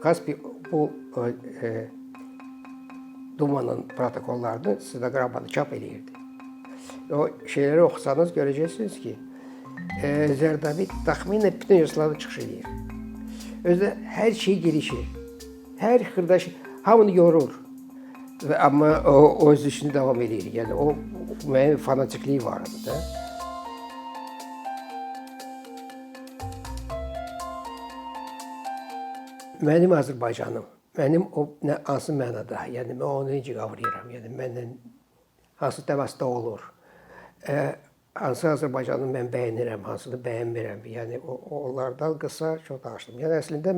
Kaspi bu Dumanın protokollarını stenoqramada çap eləyirdi. O şeyləri oxusanız görəcəksiniz ki, Zərdabi təxminən bütün yazılarda çıxış eləyir. Özdə hər şey girişir. Hər xırdaş hamını yorur. Amma o öz işini davam edir. Yəni o müəyyən fanatikliyi var idi da. Mənim Azərbaycanım, mənim o hansı mənada, yəni mən onu necə qavrayıram, yəni məndən hansı təmasda olur, hansı Azərbaycanı mən bəyənirəm, hansını bəyənmirəm, yəni onlardan qısa çox danışdım. Yəni əslində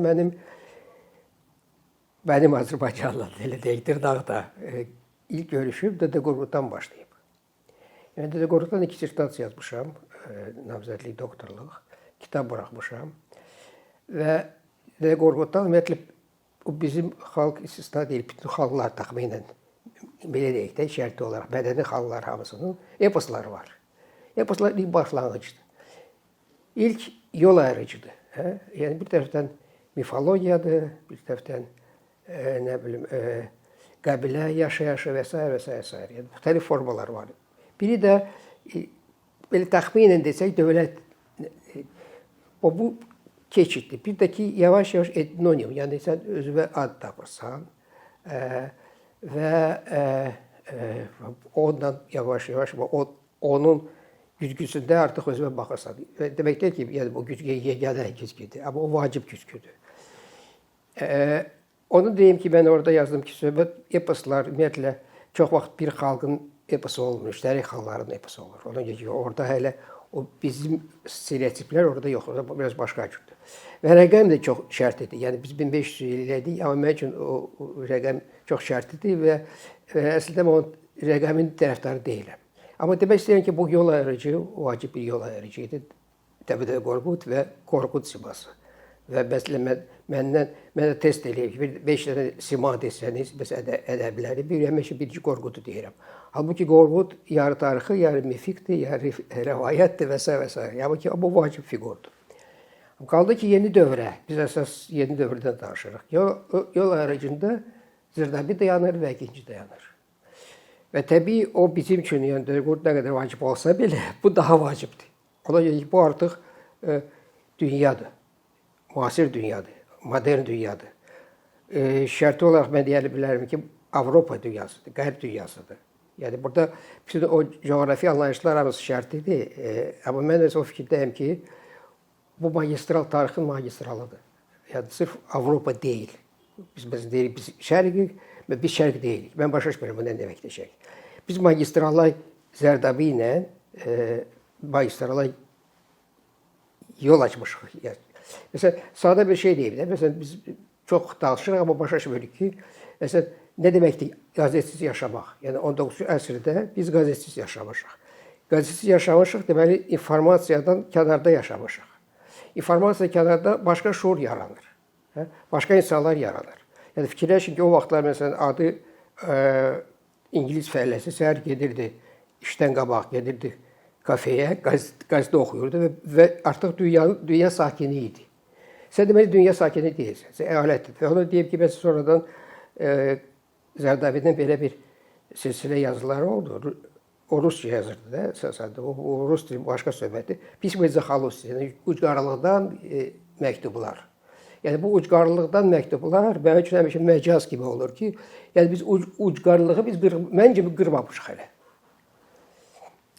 mənim Azərbaycanla elə deyək, Dırdağda ilk görüşüm Dədə Qorquddan başlayıb. Yəni Dədə Qorquddan 2 dissertasiya yazmışam, namizədlik doktorluq, kitab buraxmışam və Dədə Qorquddan ümumiyyətlə bu bizim xalq istisna deyil, bütün xalqlar təxminən belə deyək də şərti olaraq mədəni xalqlar hamısının eposları var. Eposlar ilk başlanğıcdır. İlk yol ayırıcıdır. Yəni bir tərəfdən mifologiyadır, bir tərəfdən nə bilim qəbilə yaşayışı və s. və s. Yəni müxtəlif formalar var. Biri də belə təxminən desək dövlət bu keçiddir. Bir də ki, yavaş-yavaş etnonim, yəni sən özünə ad tapırsan və ondan yavaş-yavaş onun güzgüsündə artıq özünə baxırsan. Demək deyil ki, yəni bu güzgü yeganə güzgüdür, amma o vacib güzgüdür. Onu deyim ki, mən orada yazdım ki, söhbət eposlar ümumiyyətlə çox vaxt bir xalqın eposu olmur, müştərək xalqların eposu olur. Ona görə ki, orada hələ o bizim stereotiplər orada yox, orada biraz başqa cürdür. Və rəqəm də çox şərtidir. Yəni biz 1500 il elədik, amma mənim üçün o rəqəm çox şərtidir və əslində mən o rəqəmin tərəfdarı deyiləm. Amma demək istəyirəm ki, bu yol ayırıcı, vacib bir yol ayırıcı idi. Dədə Qorqud və Qorqud siması. Və məsələn, mənə test eləyib ki, 5 dənə sima desəniz, məsələn, ədəbləri, həmişə birinci Qorqudu deyirəm. Halbuki Qorqud yarı tarixi, yarı mifikdir, yarı rəvayətdir və s. və s. Yəni ki, bu vacib fiqurdur. Qaldı ki, yeni dövrə, biz əsas yeni dövrdən danışırıq. Yol ayırıcında Zərdabi dayanır və ikinci dayanır. Və təbii o bizim üçün, yəni Dədə Qorqud nə qədər vacib olsa belə, bu daha vacibdir. Ona görə ki, bu artıq dünyadır. Müasir dünyadır, modern dünyadır. Şərti olaraq mən deyə bilərəm ki, Avropa dünyasıdır, Qərb dünyasıdır. Yəni burada bütün o coğrafi anlayışlar hamısı şərtidir. Amma mən o fikirdəyəm ki, bu magistral tarixin magistralıdır. Yəni sırf Avropa deyil. Biz deyirik, biz şərqik və biz şərq deyilik. Mən başa düşmürəm, bu nə deməkdir şərq. Biz magistralay Zərdabi ilə magistralay yol açmışıq. Məsələn, sadə bir şey deyim də, məsələn, biz çox danışırıq, amma başa düşmürük ki, məsələn, nə deməkdir qazetsiz yaşamaq? Yəni 19-cu əsrdə biz qazetsiz yaşamışıq. Qazetsiz yaşamışıq, deməli, informasiyadan kənarda yaşamışıq. İnformasiya kənarda başqa şuur yaranır, başqa insanlar yaranır. Yəni fikirləşin ki, o vaxtlar, məsələn, adı İngilis fəhləsi səhər gedirdi, işdən qabaq gedirdi kafeyə, qəzetə oxuyurdu və artıq dünya sakini idi. Sən deməli, dünya sakini deyilsən, sən əyalətdir. Və ona deyib ki, məsələn, sonradan Zərdabidən belə bir silsilə yazıları oldu. O rusca yazırdı da, əsasən. O rus dili başqa söhbətdir. Pismo Zaxalusi, yəni ucqarlıqdan məktublar. Yəni bu ucqarlıqdan məktublar mənim üçün həmişə məcaz kimi olur ki, yəni biz ucqarlığı məncə qırmamışıq hələ.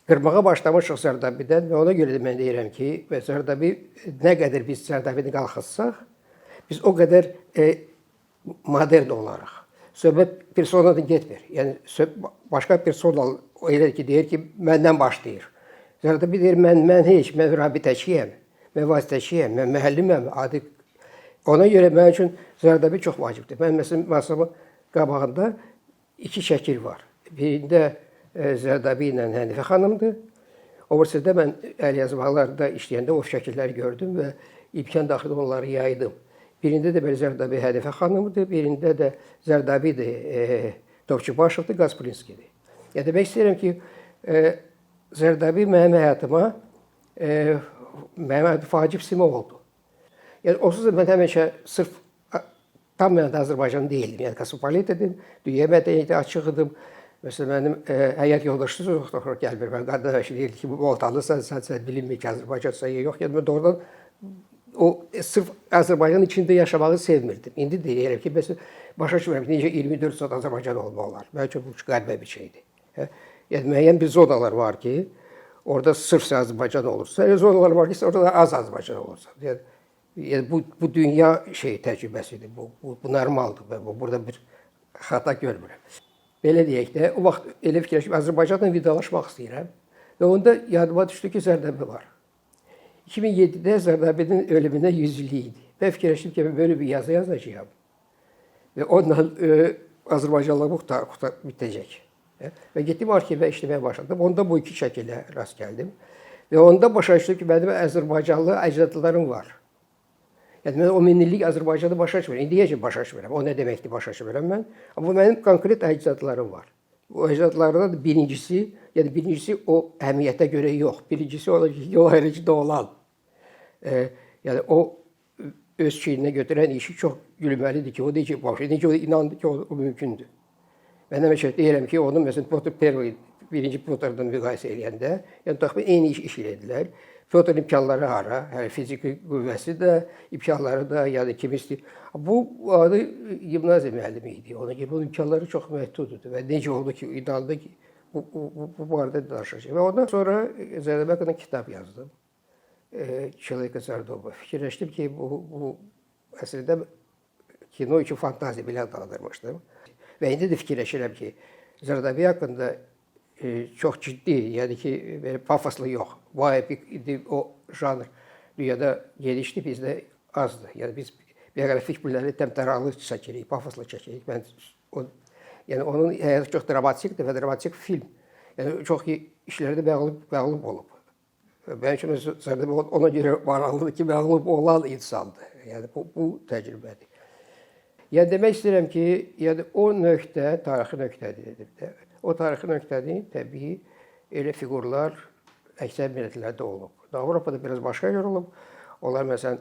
Qırmağa başlamışıq Zərdabidən və ona görə də mən deyirəm ki, Zərdabi nə qədər biz Zərdabini qalxıtsaq, biz o qədər modern olarıq. Söhbət personadan getmir. Yəni başqa persona elə ki, deyir ki, məndən başlayır. Zərdabi deyir, mən heç, mən rabitəçiyəm, mən vasitəçiyəm, mən müəlliməm, adi. Ona görə mənim üçün Zərdabi çox vacibdir. Mən məsələn, masamın qabağında 2 şəkil var. Birində Zərdabi ilə Hənifə xanımdır. O birisində mən əlyazmalarda işləyəndə o şəkilləri gördüm və imkan daxilində onları yaydım. Birində də belə Zərdabi Hənifə xanımdır, birində də Zərdabidir, Topçubaşovdur, Qazprinskidir. Yəni demək istəyirəm ki, Zərdabi mənim həyatıma vacib sima oldu. Yəni onsuz da mən həmişə sırf tam mənada Azərbaycan deyildim. Yəni kosmopolit idim, dünya mədəniyyəti açıq idim. Məsələn, mənim həyat yoldaşım doktor gəlmir. Mən qardaş deyirdi ki, bu Maltalısan, sən bilinmir ki, Azərbaycansan ya yox. Yəni mən doğrudan o sırf Azərbaycanın içində yaşamağı sevmirdim. İndi deyirəm ki, məsələn, başa düşmürəm ki, necə 24 saat Azərbaycan olmaq olar. Mənim üçün bu qəribə bir şeydir. Yəni müəyyən bir zonalar var ki, orada sırf Azərbaycan olursa, elə zonalar var ki, orada az Azərbaycan olursa. Yəni bu dünya təcrübəsidir. Bu normaldır və burada bir xəta görmürəm. Belə deyək də, o vaxt elə fikirləşib Azərbaycanla vidalaşmaq istəyirəm və onda yadıma düşdü ki, Zərdəbi var. 2007-də Zərdəbinin ölümünə 100 illik idi. Mən fikirləşdim ki, belə bir yazı yazacağam və onunla Azərbaycanlılıq bitəcək. Və getdim arxivə işləməyə başladım. Onda bu iki şəkilə rast gəldim və onda başa düşdüm ki, mənim Azərbaycanlı əcdadlarım var. Yəni mən o minillik Azərbaycanı başa düşmürəm. İndiyəcə başa düşmürəm. O nə deməkdir başa düşmürəm mən. Amma mənim konkret əcdadlarım var. O əcdadlardan da birincisi o əhəmiyyətə görə yox. Birincisi o yol ayrıcıda olan. Yəni o öz çiyninə götürən işi çox gülməlidir ki, o necə o inandı ki, o mümkündür. Mən həmişə deyirəm ki, onu məsələn Piotr birinci Piotrdan müqayisə edəndə, yəni təxminən eyni iş elədilər. Piotr imkanları hara, yəni fiziki qüvvəsi də, imkanları da, yəni kimisi. Bu adı gimnaziya müəllimi idi. Ona görə bunun imkanları çox məhduddur və necə oldu ki, inandı ki, bu barədə danışacaq. Və ondan sonra Zərdəbi haqqında kitab yazdım. Человека Zardobov. Fikirləşdim ki, bu əslində kino üçün fantaziya belə adlandırmışdım. Və indi də fikirləşirəm ki, Zərdabi haqqında çox ciddi, yəni ki, pafoslu yox. Vay, o janr dünyada genişdir, bizdə azdır. Yəni biz bioqrafik filmləri təmtəralı çəkirik, pafoslu çəkirik. Yəni onun həyatı çox dramatikdir və dramatik film. Yəni çox işlərdə məğlub olub. Mənim üçün Zərdabi ona görə maraqlıdır ki, məğlub olan insandır. Yəni bu təcrübədir. Yəni demək istəyirəm ki, yəni o nöqtə tarixi nöqtədir. O tarixi nöqtənin təbii elə fiqurlar əksər millətlərdə olub. Avropada biraz başqa yer olub. Onlar məsələn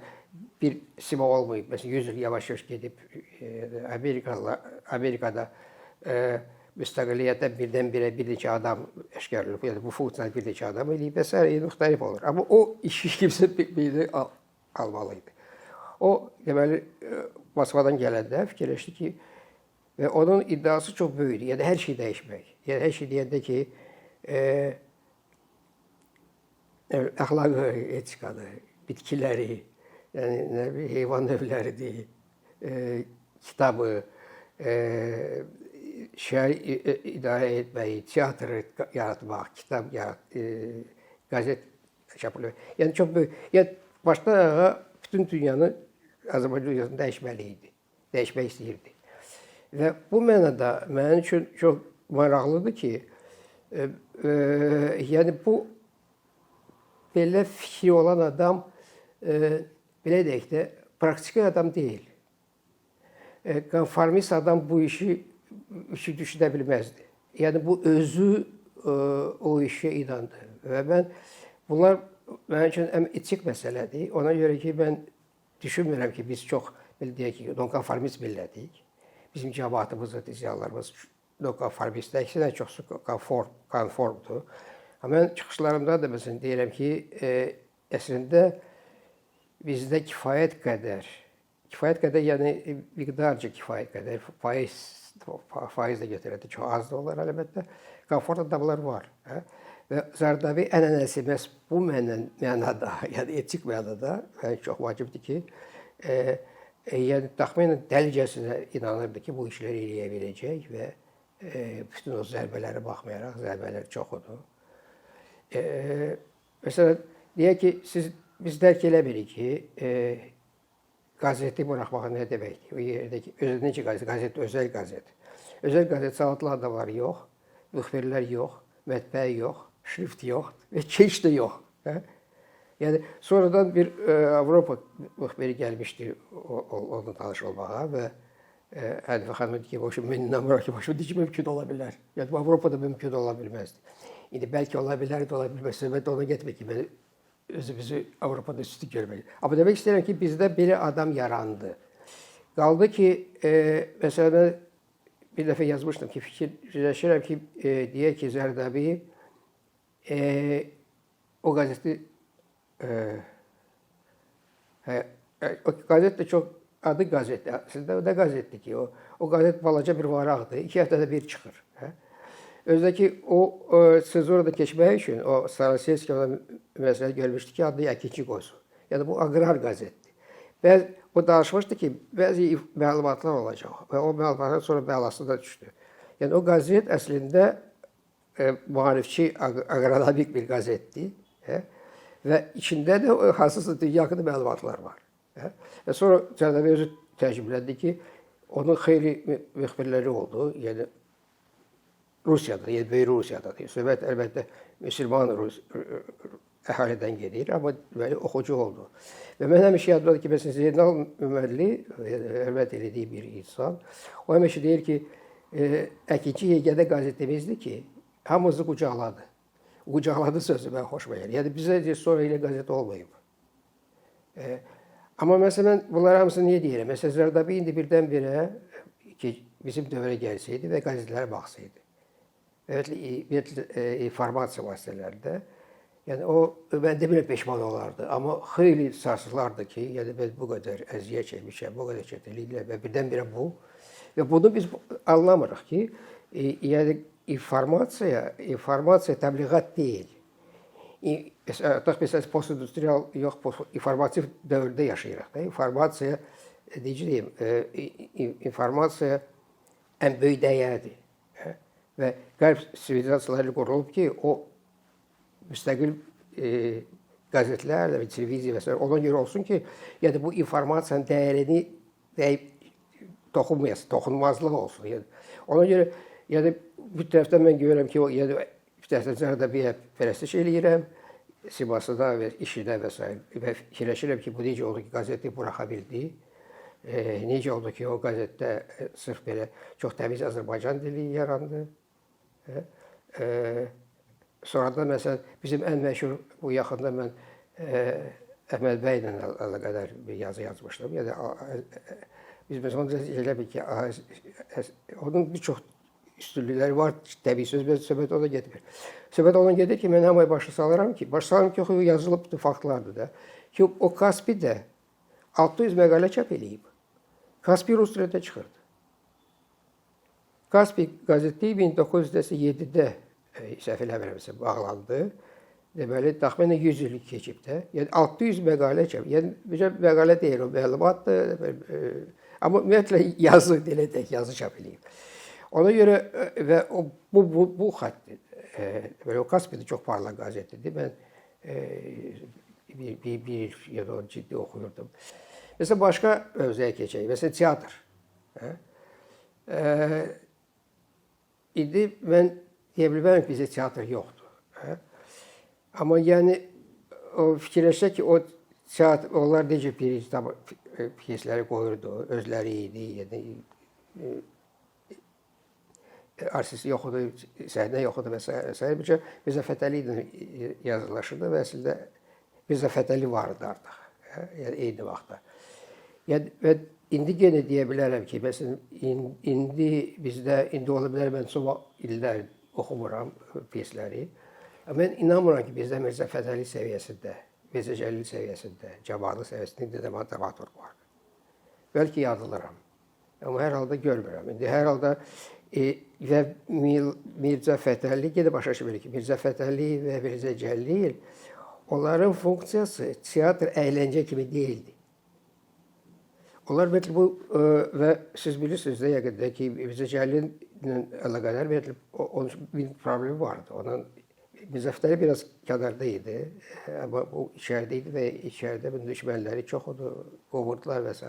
bir sima olmayıb. Məsələn 100 il yavaş-yavaş gedib Amerikada müstəqilliyyətdən birdən-birə bir neçə adam əşkar olub. Yəni bu funksiyanı bir neçə adam eləyib və s. müxtəlif olur. Amma o işi kimsə biri almalıydı. O deməli Moskvadan gələndə fikirləşdi ki, və onun iddiası çox böyükdür. Yəni hər şey dəyişmək. Yəni hər şey deyəndə ki, əxlaqı, etikadır, bitkiləri, yəni heyvan növləridir, kitabı, şeir idarə etməyi, teatr yaratmaq, kitab qəzet çapılır. Yəni çox böyük. Yəni başdan ayağa bütün dünyanı Azərbaycan dünyasını dəyişməli idi. Dəyişmək istəyirdi. Və bu mənada mənim üçün çox maraqlıdır ki, yəni bu belə fikri olan adam belə deyək də praktik adam deyil. Konformist adam bu işi düşünə bilməzdi. Yəni bu özü o işə inandı. Və bunlar mənim üçün həm etik məsələdir. Ona görə ki, mən düşünmürəm ki, biz çox, belə deyək ki, nonkonformist millətik. Bizim cəmaatımız, ziyalılarımız nonkonformistdir. Əksinə çoxsu konformdur. Amma mən çıxışlarımda da məsələn deyirəm ki, əslində bizdə kifayət qədər, yəni miqdarca kifayət qədər, faiz də götürəndə çox az da olar əlbəttə, konfort adamlar var. Və Zərdabi ənənəsi məhz bu mənada, yəni etik mənada çox vacibdir ki, yəni təxminən dəlicəsinə inanırdı ki, bu işləri eləyə biləcək və bütün o zərbələrə baxmayaraq, zərbələr çoxudur. Məsələn, deyək ki, biz dərk eləmirik ki, qazeti buraxmaq nə deməkdir? O yerdəki, necə qazet, özəl qazet. Özəl qazet savadlı adamlar yox, müxbirlər yox, mətbəə yox, şrift yox və keç də yox. Yəni, sonradan bir Avropa müxbiri gəlmişdi onunla tanış olmağa və Hənifə xanım dedi ki, məndən mürakibə ki, mümkün ola bilər. Yəni, Avropada mümkün ola bilməzdi. İndi bəlkə ola bilər də ola bilməzsə, mən də ona getmək ki, özümüzü Avropada üstü görməliyik. Amma demək istəyirəm ki, bizdə belə adam yarandı. Qaldı ki, məsələn, mən bir dəfə yazmışdım ki, fikirləşirəm ki, deyək ki, Zərdabi o qəzeti o qəzet də çox adı qəzetdir. Əslində o da qəzetdir ki, o qəzet balaca bir varaqdır. 2 həftədə bir çıxır. Özdəki o sezonda keçmək üçün o Staroselski ona məsələ görmüşdü ki, adını əkinçi qoysun. Yəni bu aqrar qəzetdir. O danışmışdı ki, bəzi məlumatlar olacaq və o məlumatlar sonra bəlası da düşdü. Yəni o qəzet əslində maarifçi, aqronomik bir qəzetdir və içində də hansısa dünya haqqında məlumatlar var. Və sonra Zərdabi özü təəccübləndi ki, onun xeyli müxbirləri oldu. Yəni Rusiyada, yəni Böyük Rusiyadadır. Söhbət əlbəttə müsəlman əhalidən gedir, amma deməli oxucu oldu. Və mən həmişə yadımdadır ki, məsələn Zeynal Ömərli, hörmət elədiyi bir insan, o həmişə deyir ki, əkinçi yeganə qəzetimizdir ki, hamımızı qucaqladı. Qucaqladı sözü mən xoşuma gəlir. Yəni bizə sonra elə qəzet olmayıb. Amma məsələn bunlar hamısını niyə deyirəm? Məsələn Zərdabi indi birdən-birə ki, bizim dövrə gəlsəydi və qəzetlərə baxsaydı. İnformasiya vasitələrində. Yəni o, mən demirəm peşman olardı, amma xeyli sarsılardı ki, yəni mən bu qədər əziyyət çəkmişəm, bu qədər çətinliklər və birdən-birə bu. Və bunu biz anlamırıq ki, yəni informasiya təbliğat deyil. Artıq məsələn postindustrial yox, informativ dövrdə yaşayırıq. İnformasiya, necə deyim, informasiya ən böyük dəyərdir. Və qərb sivilizasiyaları qurulub ki, o müstəqil qəzetlər və televiziya və s. ona görə olsun ki, yəni bu informasiyanın dəyərini toxunmazlıq olsun. Yəni, ona görə yəni, bir tərəfdən mən görürəm ki, yəni, bir tərəfdən Zərdabiyə pərəstiş eləyirəm, simasına və işinə və s. Və fikirləşirəm ki, bu necə oldu ki, qəzeti buraxa bildi. Necə oldu ki, o qəzetdə sırf belə çox təmiz Azərbaycan dili yarandı. Sonradan məsələn, bizim ən məşhur bu yaxında mən Əhməd bəylə əlaqədar bir yazı yazmışdım. Yəni, biz məsələn, elə bil ki, onun bir çox üstünlükləri var, təbii söhbət ona getmir. Söhbət ona gedir ki, mən hamaya başa salıram ki, o yazılıbdır, faktlardır da, ki, o Kaspidə 600 məqalə çap eləyib. Kaspi Rus dilində çıxırdı. Kaspi qəzeti 1907-də səhv eləmirəmsə bağlandı. Deməli, təxminən 100 illik keçib də. Yəni 600 məqalə çap. Yəni bir məqalə deyil, o məlumatdır. Amma ümumiyyətlə yazı, elə tək yazı çap eləyib. Ona görə və bu xətt, o Kaspi də çox parlaq qəzetdir. Mən bir ya da ciddi oxuyurdum. Məsələn, başqa mövzuya keçək. Məsələn, teatr. İndi mən deyə bilmərəm ki, bizdə teatr yoxdur. Amma yəni, fikirləşək ki, o teatr, onlar necə pyesləri qoyurdu, özləri idi, yəni, artist yoxudur, səhnə yoxudur və s. Mirzə Fətəli ilə yazılaşırdı və əslində Mirzə Fətəli vardı artıq, yəni eyni vaxtda. Və indi yenə deyə bilərəm ki, məsələn, indi bizdə, indi ola bilər, mən son illər oxumuram pyesləri. Mən inanmıram ki, bizdə Mirzə Fətəli səviyyəsində, Mirzə Cəlil səviyyəsində, Cavanlı səviyyəsində indi də dramaturq var. Bəlkə yazılıram, amma hər halda görmürəm. İndi hər halda və Mirzə Fətəli, yenə başa düşmür ki, Mirzə Fətəli və Mirzə Cəlil, onların funksiyası teatr əyləncə kimi deyildi. Onlar ümumiyyətlə bu və siz bilirsiniz də yəqində ki, Mirzə Cəlillə əlaqədar onun bir problemi vardı. Onun Mirzə Fətəli biraz kənarda idi, amma o içəridə idi və içəridə bunun düşmənləri çox onu qovurdular və s.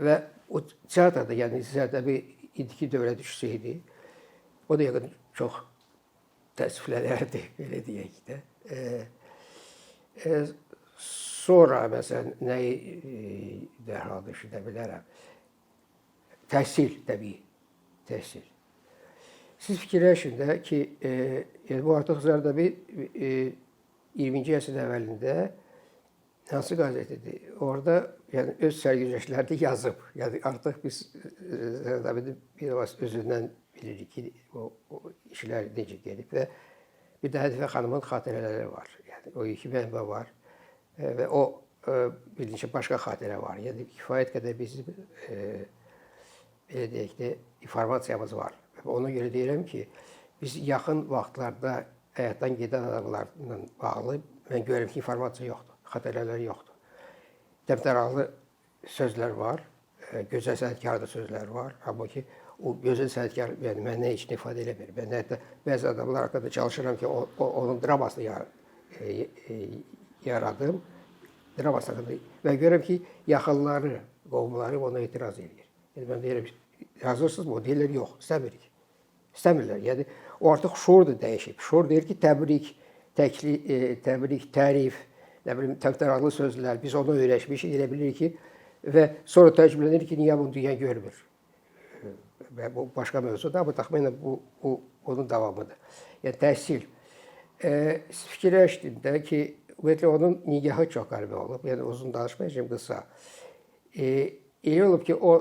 Və o teatrda, yəni Zərdabi indiki dövrə düşsəydi, o da yəqin çox təəssüflənərdi, belə deyək də. Sonra, məsələn, nəyi dərhal düşünə bilərəm? Təhsil, təbii, təhsil. Siz fikirləşin də ki, bu artıq Zərdabi 20-ci əsrin əvvəlində hansı qəzetdir? Orada yəni öz sərgüzəştlərini yazıb. Yəni artıq biz Zərdabinin biraz özündən bilirik ki, o işlər necə gedib və bir də Hədifə xanımın xatirələri var. Yəni o iki mənbə var və o bir neçə başqa xatirə var. Yəni kifayət qədər bizim belə deyək də informasiyamız var. Və ona görə deyirəm ki, biz yaxın vaxtlarda həyatdan gedən adamlarla bağlı mən görürəm ki, informasiya yoxdur, xatirələr yoxdur. Təmtəraqlı sözlər var, gözəl sənətkarda sözlər var. Amma ki, o gözəl sənətkar yəni məndən heç nə ifadə eləmir. Mən hətta bəzi adamlar haqqında çalışıram ki, onun dramasını yaradım. Draması haqqında və görürəm ki, yaxınları, qovumları ona etiraz edir. Yəni mən deyirəm, yazırsınızmı? O deyirlər, yox, istəmirik. İstəmirlər. Yəni o artıq şuur da dəyişib. Şuur deyir ki, təbrik, təbrik, tərif, nə bilim, təmtəraqlı sözlər, biz onu öyrəşmişik, elə bilirik ki, və sonra təcrübələnir ki, niyə bunu dünya görmür? Və bu başqa mövzudur, amma təxminən bu onun davamıdır. Yəni təhsil. Fikirləşdim də ki, ümumiyyətlə onun nigahı çox qəribə olub. Yəni uzun danışmayacağım, qısa. Elə olub ki, o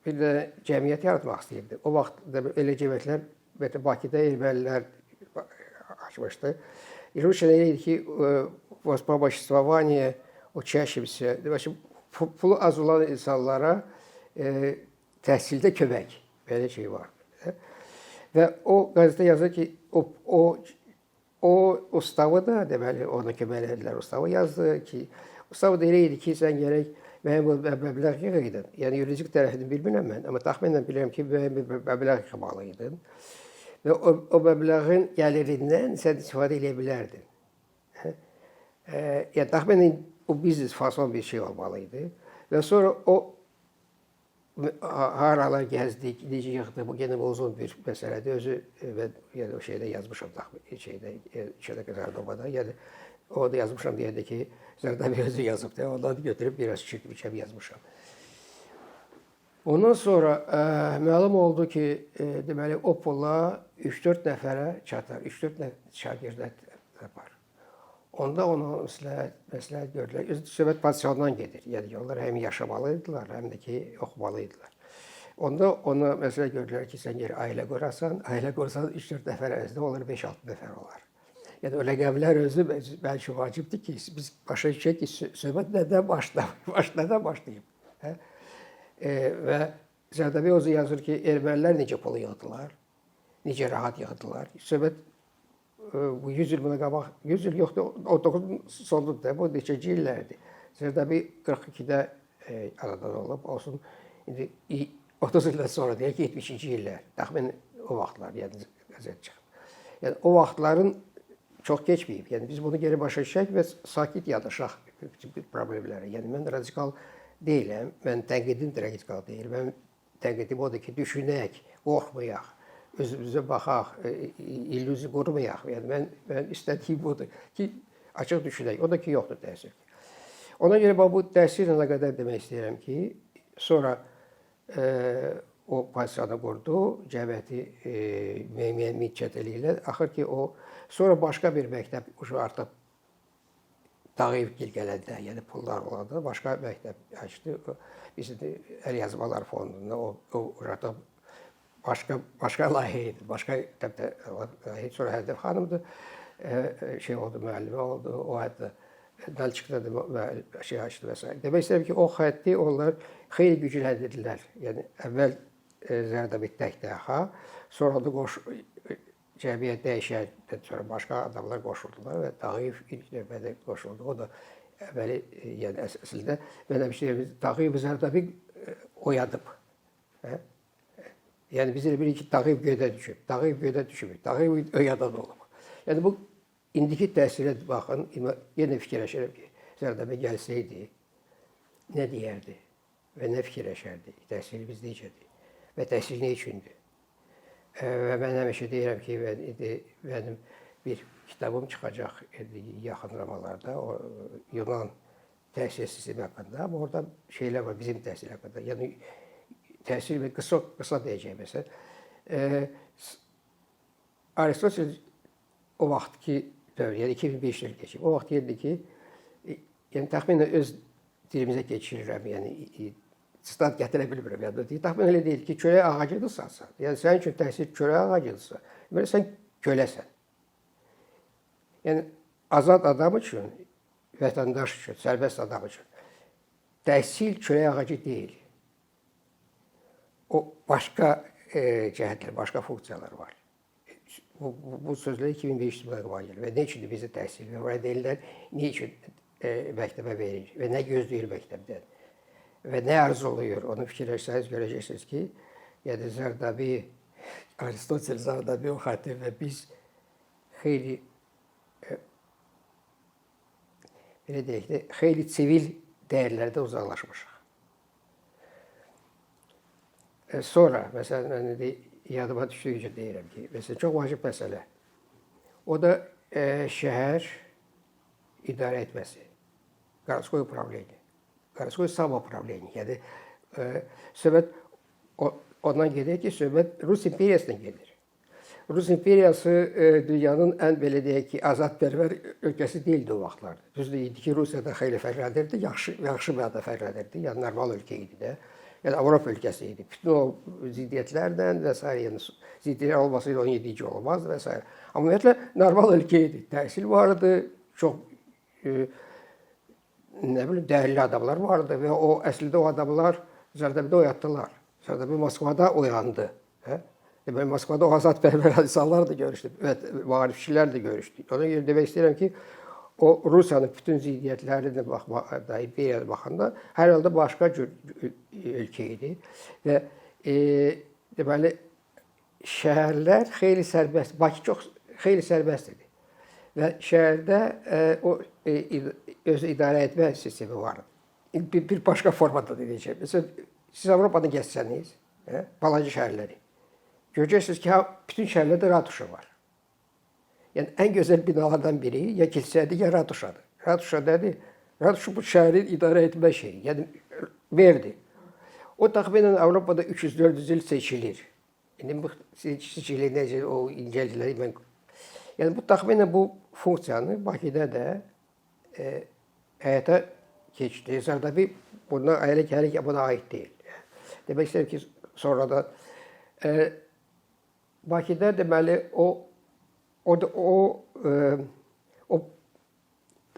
bir də cəmiyyət yaratmaq istəyirdi. O vaxt elə cəmiyyətlər Bakıda ermənilər açmışdı. Rusiyada idi ki, başçıvanie учащимся, pulu az olan insanlara təhsildə kömək, belə şey var. Və o qəzetə yazır ki, o ustavı da, deməli, ona kömək edilər. Ustavı yazdı ki, ustavı da elə idi ki, sən gərək mənim bu məbləğ yığıydın. Yəni, yuridik tərəfini bilmirəm mən, amma təxminən bilirəm ki, mənim bir məbləğ yığmalıydın. Və o məbləğin gəlirindən sən istifadə edə bilərdin. Yəni, təxminən o biznes fason bir şey olmalıydı. Və sonra o haralar gəzdik, necə yığdı, bu yenə uzun bir məsələdir. Özü, yəni o şeydə yazmışam, şeydə Zərdabada. Yəni, o da yazmışam deyəndə ki, Zərdabi özü yazıb da, ondan götürüb biraz çirkmişəm, yazmışam. Ondan sonra məlum oldu ki, deməli, o pula 3-4 nəfərə çatar, 3-4 şagirdlər var. Onda onu məsləhət gördülər. Söhbət padişahından gedir. Yəni, onlar həm yaşamalıydılar, həm də ki, oxumalıydılar. Onda ona məsələ gördülər ki, sən geri ailə qurasan, ailə qursan 3-4 nəfər əvəzində olur, 5-6 nəfər olar. Yəni, o ləqəblər özü bəlkə vacibdir ki, biz başa düşək ki, söhbət nədən başlayıb. Və Zərdabi özü yazır ki, ermənilər necə pulu yığdılar, necə rahat yığdılar. Söhbət bu 100 il buna qabaq, 100 il yoxdur, 19-un sonudur, bu neçəci illərdir. Zərdabi 42-də anadan olub, olsun, indi 30 ildən sonra deyək ki, 70-ci illər, təxmin o vaxtlar, yəni qəzət çıxıb. Yəni, o vaxtların çox keçməyib, yəni biz bunu geri başa düşək və sakit yanaşaq problemlərə. Yəni, mən radikal deyiləm, mən tənqidim də radikal deyil, mən tənqidim odur ki, düşünək, qorxmayaq, özümüzə baxaq, illüziya qurmayaq. Yəni, mən istədiyim budur ki, açıq düşünək, o da ki, yoxdur təsir. Ona görə bu təsirlə qədər demək istəyirəm ki, sonra o padişahını qurdu, cəmiyyəti müəyyən müddət eləyirlər. Axır ki, o sonra başqa bir məktəb artıq Dağıyevgil gələndə, yəni pullar olanda başqa məktəb açdı. Bizim əl yazmalar fondunda o artıq başqa layihə idi, başqa layihə. Sonra Hədif xanımdır, şey oldu, müəllimə oldu, o hətta Nalçıqda da şey açdı və s. Demək istəyirəm ki, o xətti onlar xeyli gücləndirdilər. Yəni, əvvəl Zərdabi tək-dəha, sonra da cəmiyyət dəyişəndən sonra başqa adamlar qoşuldular və Dağıyev ilk növbədə qoşuldu. O da əvvəli, yəni əslində, mən həmişə Dağıyev Zərdabi oyadıb. Yəni, biz elə bilirik ki, Dağıyev göydə düşüb, Dağıyev göydə düşüb, Dağıyev oyadan olub. Yəni, bu indiki təsirə baxın, yenə fikirləşirəm ki, Zərdabi gəlsəydi, nə deyərdi və nə fikirləşərdi, təsirimiz necədir və təsir nə üçündür? Və mən həmişə deyirəm ki, mənim bir kitabım çıxacaq yaxın zamanlarda, o Yunan təhsil sistemi haqqında, amma orada şeylər var, bizim təhsil haqqında. Yəni, təhsil qısa deyəcək məsələn. Aristotel o vaxtki dövr, yəni 2005 il keçib, o vaxt deyirdi ki, yəni təxminən öz dilimizə keçirirəm, yəni stat gətirə bilmirəm. Yəni təxminən elə deyil ki, çörək ağacıdırsa, yəni sənin üçün təhsil çörək ağacıdırsa, deməli sən köləsən. Yəni azad adam üçün, vətəndaş üçün, sərbəst adam üçün təhsil çörək ağacı deyil. O başqa cəhətlər, başqa funksiyalar var. Bu sözlər 2005 yılında var gəlir və nə üçün bizə təhsil və valideynlər nə üçün məktəbə verir və nə gözləyir məktəbdən və nə arzuluyur, onu fikirləşsəniz görəcəksiniz ki, yəni Zardabi, Aristotel, Zardabi, o xatir və biz xeyli belə deyək də, xeyli sivil dəyərlərdə uzaqlaşmışıq. Sonra, məsələn, yadıma düşdükcə deyirəm ki, məsələn, çox vacib məsələ. O da şəhər idarə etməsi. Городское управление. Городское самоуправление. Yəni, söhbət ondan gedir ki, söhbət Rus imperiyasına gedir. Rus imperiyası dünyanın ən belə deyək ki, azadpərvər ölkəsi deyildi o vaxtlarda. Düzdür idi ki, Rusiyada xeyli fərqlənirdi, yaxşı mənada fərqlənirdi, yəni normal ölkə idi də. Yəni Avropa ölkəsi idi. Bütün o ziddiyyətlərlə və s. yəni ziddiyyətlər olmasaydı onun yedici olmazdı və s. Amma ümumiyyətlə normal ölkə idi. Təhsil vardı, çox nə bilim dəyərli adamlar vardı və o əslində o adamlar Zardabi'də oyatdılar. Zardabi Moskvada oyandı. Deməli Moskvada o azadpərvər insanlar da görüşdü və maarifçilər də görüşdü. Ona görə demək istəyirəm ki, o Rusiyanın bütün ziddiyyətlərinə baxmaqda, imperiyaya baxanda hər halda başqa cür ölkə idi və deməli şəhərlər xeyli sərbəst, Bakı çox xeyli sərbəst idi və şəhərdə o öz idarə etmə sistemi vardı. Bir başqa formada deyəcəm. Məsələn, siz Avropada gəzsəniz, balaca şəhərləri, görəcəksiniz ki, bütün şəhərlərdə ratuşa var. Yəni, ən gözəl binalardan biri ya kilsədir, ya ratuşadır. Ratuşa nədir? Ratuşa bu şəhərin idarə etmə şeyi, yəni verdi. O təxminən Avropada 300-400 il seçilir. İndi bu seçilir, necə o incəlikləri mən... Yəni, bu təxminən bu funksiyanı Bakıda da həyata keçdi. Zardabi buna elə gəlir ki, buna aid deyil. Demək istəyirəm ki, sonradan Bakıda deməli o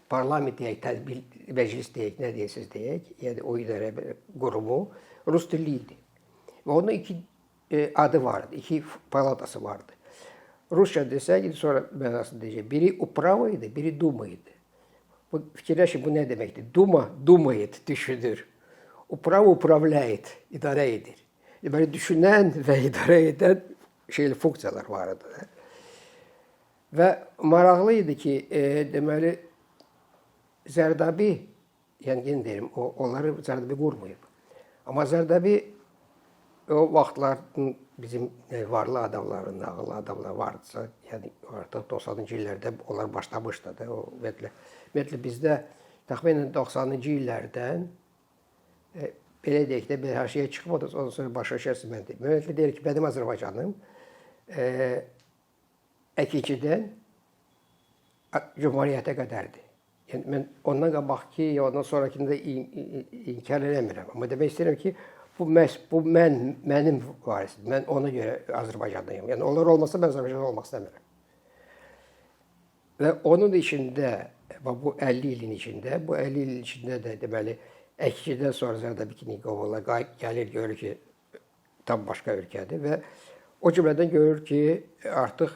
parlament deyək, tədbir məclis deyək, nə deyirsiniz deyək, yəni o idarə qurumu rus dilli idi. Və onun iki adı vardı, iki palatası vardı. Rusça desək, sonra mənasını deyəcək. Biri uprava idi, biri duma idi. Fikirləşin, bu nə deməkdir? Duma, dumayet, düşünür. Uprava, upravlayet, idarə edir. Deməli, düşünən və idarə edən funksiyalar var idi. Və maraqlı idi ki, deməli, Zardabi, yəni yenə deyirəm, onları Zardabi qurmayıb. Amma Zardabi o vaxtların bizim varlı adamların, ağıllı adamlar vardısa, yəni artıq 90-cı illərdə onlar başlamışdı da, ümumiyyətlə bizdə təxminən 90-cı illərdən belə deyək də, hər şeyə çıxmadı, ondan sonra başa düşərsiniz mən deyim. Ümumiyyətlə deyir ki, mənim Azərbaycanım əkinçidən Cumhuriyyətə qədərdir. Yəni, mən ondan qabaq ki, ondan sonrakini də inkar eləmirəm. Amma demək istəyirəm ki, bu mənim varisim. Mən ona görə Azərbaycandayım. Yəni, onlar olmasa mən Azərbaycanda olmaq istəmirəm. Və onun içində, bu 50 ilin içində də deməli, əkinçidən sonra Zardabi qovurlar, gəlir, görür ki, tam başqa ölkədir və o cümlədən görür ki, artıq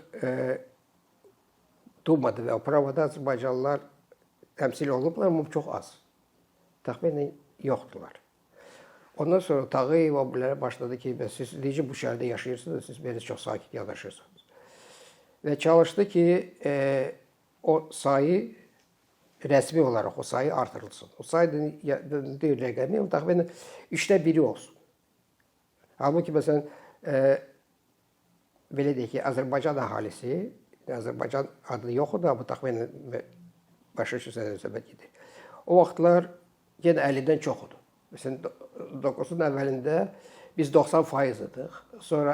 Dumada və Upravada Azərbaycanlılar təmsil olunublar, amma çox az. Təxminən yoxdular. Ondan sonra Tağıyev o bilərə başladı ki, siz necə bu şəhərdə yaşayırsınız, siz belə çox sakit yanaşırsınız. Və çalışdı ki, o sayı rəsmi olaraq o sayı artırılsın. O sayı deyil rəqəmi, təxminən 1/3 olsun. Halbuki, məsələn, belə deyək ki, Azərbaycan əhalisi, Azərbaycan adı yoxdur, amma təxminən başa düşürsənə söhbət gedir. O vaxtlar yenə 50-dən çoxudur. Məsələn, 9-un əvvəlində biz 90% idik. Sonra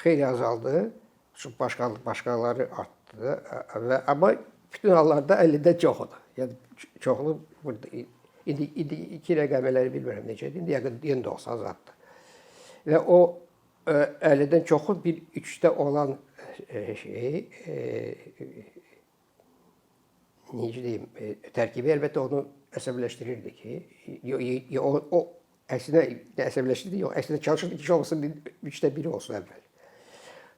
xeyli azaldı, başqaları artdı. Amma bütün hallarda 50-dən çoxudur. Yəni çoxlu burada indi iki rəqəmləri bilmirəm necədir. İndi yəqin 90 zaddır. Və o 50-dən çoxu bir 3-də olan şey necə deyim, tərkibi əlbəttə onu əsəbləşdirirdi ki, o əksinə əsəbləşdirdi, yox, əksinə çalışırdı ki, olmasın 3-də 1 olsun əvvəl.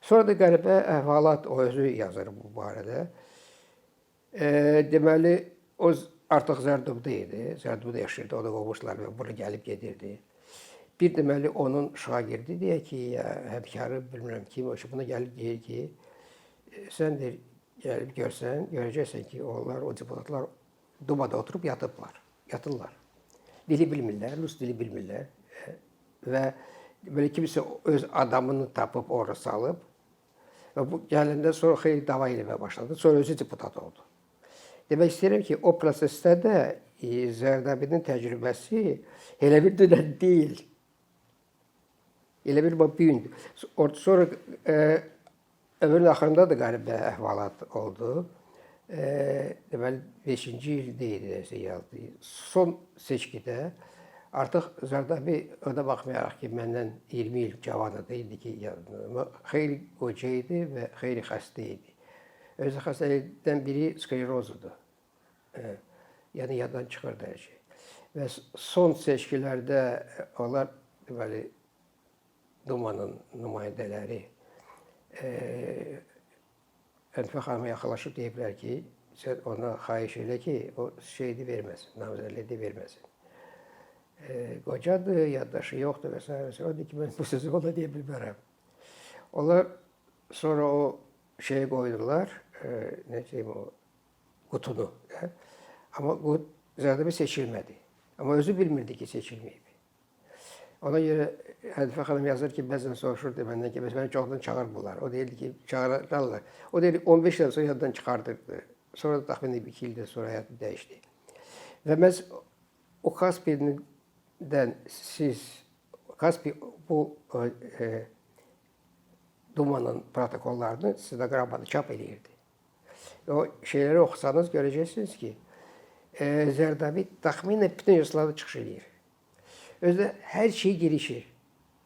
Sonra da qəribə əhvalat o özü yazır bu barədə. Deməli, o artıq Zərdubda idi, Zərdubda yaşayırdı, o da qovmuşlar və bura gəlib gedirdi. Bir deməli onun şagirdi deyək ki, ya həmkarı bilmirəm kim, o buna gəlib deyir ki, sən deyir, gəlib görsən, görəcəksən ki, onlar, o deputatlar Dumada oturub yatırlar. Dili bilmirlər, rus dili bilmirlər və belə kimsə öz adamını tapıb oraya salıb və bu gələndə sonra xeyli dava eləməyə başladı, sonra özü deputat oldu. Demək istəyirəm ki, o prosesdə də Zərdabinin təcrübəsi elə bir dünən deyil. Elə bir büyündü. Sonra ömrün axırında da qəribə əhvalat oldu. Deməli, 5-ci ildə idi, son seçkidə artıq Zərdabi ona baxmayaraq ki, məndən 20 il cavan idi ki, xeyli qoca idi və xeyli xəstə idi. Özü xəstəlikdən biri sklerozudur. Yəni, yaddan çıxırdı hər şey. Və son seçkilərdə onlar, deməli, Dumanın nümayəndələri Ənifə xanıma yaxınlaşıb deyiblər ki, sən ona xahiş elə ki, o şeydi verməsin, namizədliyi verməsin. Qocadır, yaddaşı yoxdur və s. O deyir ki, mən bu sözü ona deyə bilmərəm. Onlar sonra o şeyi qoydular, nə deyim o, qutunu. Amma Zərdabi seçilmədi. Amma özü bilmirdi ki, seçilməyib. Ona görə Ənifə xanım yazır ki, bəzən soruşurdu məndən ki, məni çoxdan çağırmırlar. O deyirdi ki, çağırırlar. O deyir, 15 il sonra yaddan çıxardırdı. Sonra da təxminən 2 ildən sonra həyatı dəyişdi. Və məhz o Kaspidən Kaspi bu Dumanın protokollarını stenoqramada çap edirdi. O şeyləri oxusanız görəcəksiniz ki, Zərdabi təxminən bütün yazılarda çıxış edir. Özdə hər şey girişir.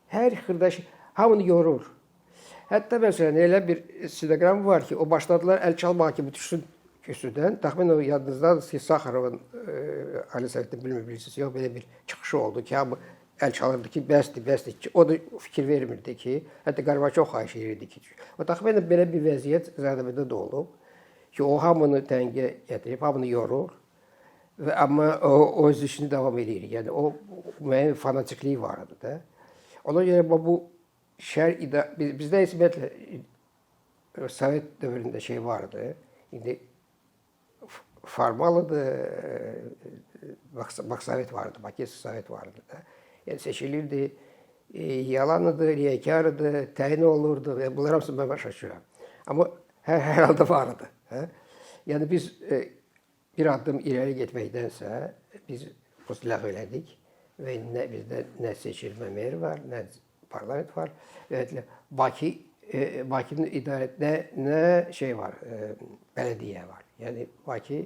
Hər xırda şey, hamını yorur. Hətta məsələn, elə bir stenoqram var ki, o başladılar əl çalmağa kimi düşsün kürsüdən. Təxminən o yadınızdadır ki, Saxarovun, Ali Səfətdən bilirsiniz, yox, belə bir çıxışı oldu ki, hamı əl çalırdı ki, bəsdir. O da fikir vermirdi ki, hətta Qarbaçov xahiş edirdi ki, o təxminən belə bir vəziyyət Zərdabidə də olub ki, o hamını təngə gətirib, hamını yorur. Amma o öz işini davam edir. Yəni, o müəyyən fanatikliyi var idi da. Ona görə bu bizdə ümumiyyətlə Sovet dövründə şey vardı. İndi formalıdır, Baksovet vardı, Bakı Sovet vardı da. Yəni, seçilirdi, yalanıdır, riyakarıdır, təyin olurdu və bunlar hamısını mən başa düşürəm. Amma hər halda vardı. Yəni, biz bir addım irəli getməkdənsə, biz ləğv elədik və bizdə nə seçilmə meri var, nə parlament var. Bakının idarədə nə şey var, bələdiyyə var. Yəni, Bakı,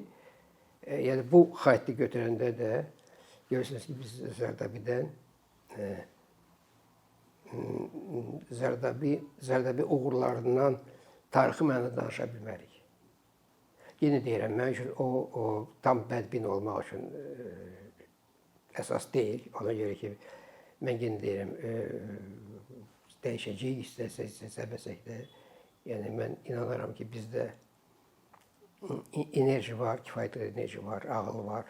yəni bu xətti götürəndə də görürsünüz ki, biz Zərdabidən Zərdabi uğurlarından tarixi mənada danışa bilmərik. Yenə deyirəm, mən üçün o tam bədbin olmaq üçün əsas deyil. Ona görə ki, mən yenə deyirəm, dəyişəcəyik istəsək də. Yəni, mən inanıram ki, bizdə enerji var, kifayət enerji var, ağıl var.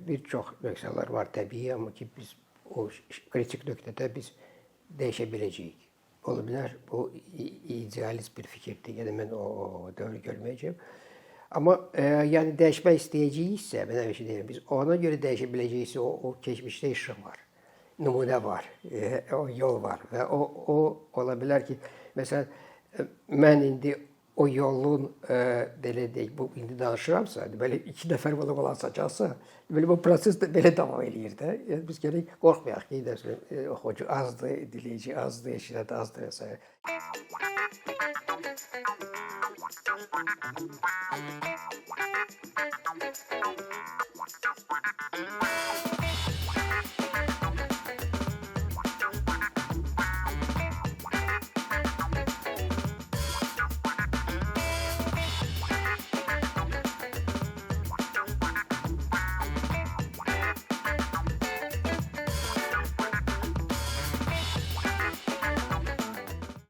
Bir çox nöqsələr var təbii, amma ki, biz o kritik nöqtədə biz dəyişə biləcəyik. Ola bilər, bu idealist bir fikirdir, yəni mən o dövrü görməyəcəm. Amma yəni dəyişmək istəyəcəyiksə, mən bir şey deyirəm, biz ona görə dəyişə biləcəyiksə, o keçmişdə işıq var, nümunə var, o yol var və o ola bilər ki, məsələn, mən indi o yolun, belə deyək, bu indi danışıramsa, belə 2 nəfər bana qalanacaqsa, belə bu proses də belə davam edir də. Yəni, biz gərək qorxmayaq ki, oxucu azdır, dinləyici azdır, eşidən azdır və s.